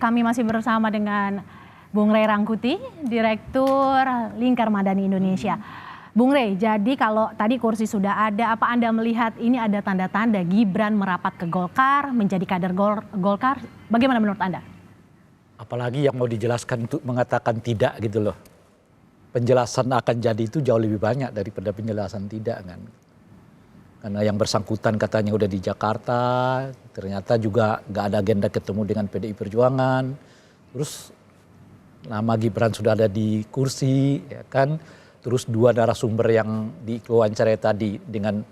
kami masih bersama dengan Bung Ray Rangkuti, Direktur Lingkar Madani Indonesia. Bung Ray, jadi kalau tadi kursi sudah ada, apa Anda melihat ini ada tanda-tanda Gibran merapat ke Golkar, menjadi kader Golkar? Bagaimana menurut Anda? Apalagi yang mau dijelaskan untuk mengatakan tidak gitu loh. Penjelasan akan jadi itu jauh lebih banyak daripada penjelasan tidak kan. Karena yang bersangkutan katanya udah di Jakarta, ternyata juga nggak ada agenda ketemu dengan PDI Perjuangan. Terus nama Gibran sudah ada di kursi, ya kan. Terus dua narasumber yang diwawancara tadi dengan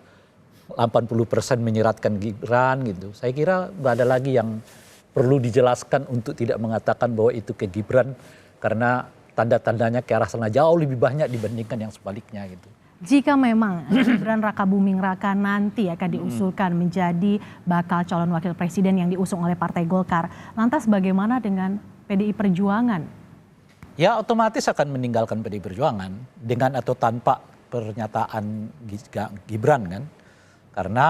80% menyeratkan Gibran gitu. Saya kira nggak ada lagi yang perlu dijelaskan untuk tidak mengatakan bahwa itu ke Gibran, karena tanda-tandanya ke arah sana jauh lebih banyak dibandingkan yang sebaliknya gitu. Jika memang Gibran Rakabuming Raka nanti akan diusulkan menjadi bakal calon wakil presiden yang diusung oleh Partai Golkar, lantas bagaimana dengan PDI Perjuangan? Ya otomatis akan meninggalkan PDI Perjuangan dengan atau tanpa pernyataan Gibran kan. Karena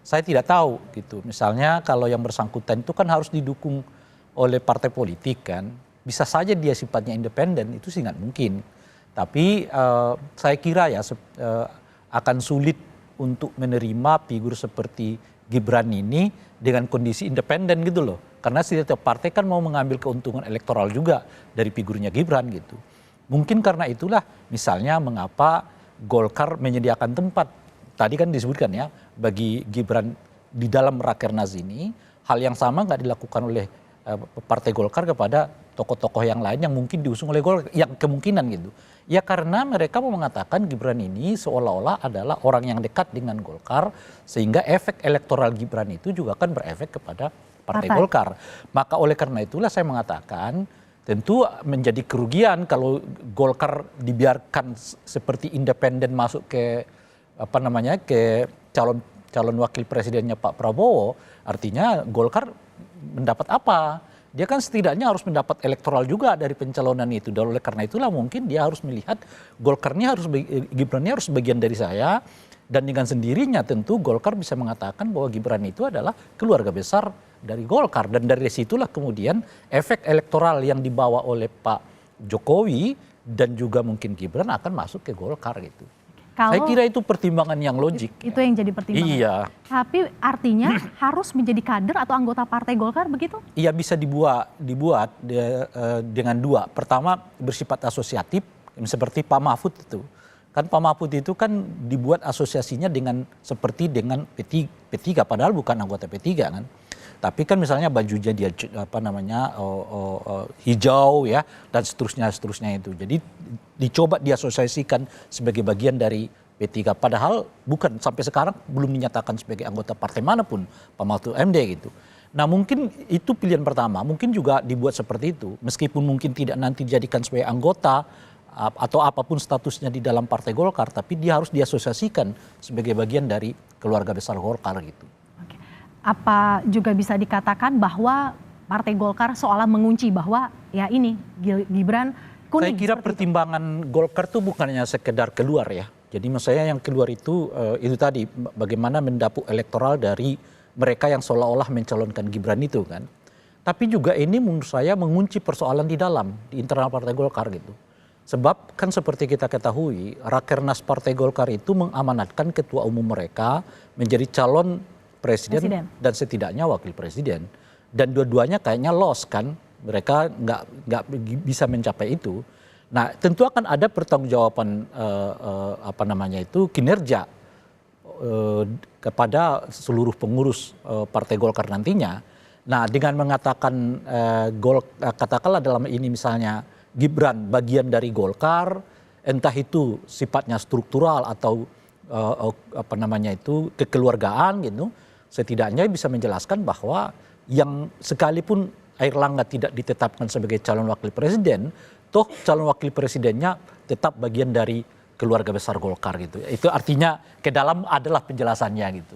saya tidak tahu gitu. Misalnya kalau yang bersangkutan itu kan harus didukung oleh partai politik kan. Bisa saja dia sifatnya independen, itu sih nggak mungkin. Tapi saya kira ya akan sulit untuk menerima figur seperti Gibran ini dengan kondisi independen gitu loh. Karena setiap partai kan mau mengambil keuntungan elektoral juga dari figurnya Gibran gitu. Mungkin karena itulah misalnya mengapa Golkar menyediakan tempat. Tadi kan disebutkan ya, bagi Gibran di dalam Rakernas ini, hal yang sama nggak dilakukan oleh Partai Golkar kepada tokoh-tokoh yang lain yang mungkin diusung oleh Golkar, yang kemungkinan gitu. Ya karena mereka mau mengatakan Gibran ini seolah-olah adalah orang yang dekat dengan Golkar, sehingga efek elektoral Gibran itu juga kan berefek kepada Partai Golkar. Maka oleh karena itulah saya mengatakan tentu menjadi kerugian kalau Golkar dibiarkan seperti independen masuk ke ke calon wakil presidennya Pak Prabowo. Artinya Golkar mendapat apa? Dia kan setidaknya harus mendapat elektoral juga dari pencalonan itu. Dan oleh karena itulah mungkin dia harus melihat Gibran ini harus bagian dari saya. Dan dengan sendirinya tentu Golkar bisa mengatakan bahwa Gibran itu adalah keluarga besar dari Golkar. Dan dari situlah kemudian efek elektoral yang dibawa oleh Pak Jokowi dan juga mungkin Gibran akan masuk ke Golkar gitu. Saya kira itu pertimbangan yang logik. Itu yang jadi pertimbangan. Iya. Tapi artinya harus menjadi kader atau anggota Partai Golkar begitu? Iya, bisa dibuat dengan dua. Pertama bersifat asosiatif seperti Pak Mahfud itu. Kan Pak Mahfud itu kan dibuat asosiasinya seperti dengan P3 padahal bukan anggota P3 kan. Tapi kan misalnya bajunya dia hijau ya dan seterusnya itu. Jadi dicoba diasosiasikan sebagai bagian dari P3 padahal bukan, sampai sekarang belum dinyatakan sebagai anggota partai manapun Pak Mahfud MD gitu. Nah mungkin itu pilihan pertama, mungkin juga dibuat seperti itu meskipun mungkin tidak nanti dijadikan sebagai anggota atau apapun statusnya di dalam Partai Golkar, tapi dia harus diasosiasikan sebagai bagian dari keluarga besar Golkar gitu. Apa juga bisa dikatakan bahwa Partai Golkar seolah mengunci bahwa ya ini Gibran kuning? Saya kira pertimbangan Golkar itu bukannya sekedar keluar ya. Jadi menurut saya yang keluar itu tadi bagaimana mendapuk elektoral dari mereka yang seolah-olah mencalonkan Gibran itu kan. Tapi juga ini menurut saya mengunci persoalan di internal Partai Golkar gitu. Sebab kan seperti kita ketahui Rakernas Partai Golkar itu mengamanatkan ketua umum mereka menjadi calon presiden dan setidaknya wakil presiden, dan dua-duanya kayaknya lost kan, mereka nggak bisa mencapai itu. Nah tentu akan ada pertanggungjawaban kinerja kepada seluruh pengurus Partai Golkar nantinya. Nah dengan mengatakan katakanlah dalam ini misalnya Gibran bagian dari Golkar, entah itu sifatnya struktural atau kekeluargaan gitu. Setidaknya bisa menjelaskan bahwa yang sekalipun Airlangga tidak ditetapkan sebagai calon wakil presiden, toh calon wakil presidennya tetap bagian dari keluarga besar Golkar gitu. Itu artinya ke dalam adalah penjelasannya gitu.